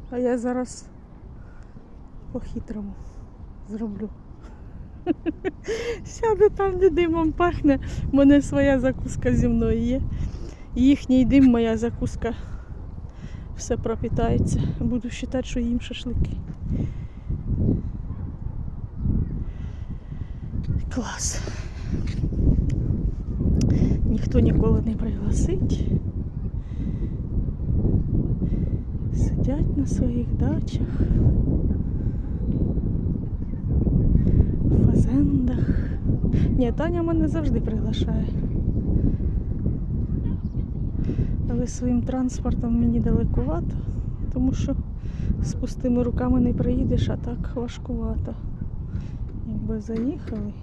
А я зараз по-хитрому зроблю. Сяду там, де димом пахне. У мене своя закуска зі мною є. Їхній дим, моя закуска. Все пропитається. Буду вважати, що їм шашлики. Клас. Ніхто ніколи не пригласить. Сидять на своїх дачах. В фазендах. Ні, Таня мене завжди приглашає. Але своїм транспортом мені далекувато, тому що з пустими руками не приїдеш, а так важкувато. Якби заїхали.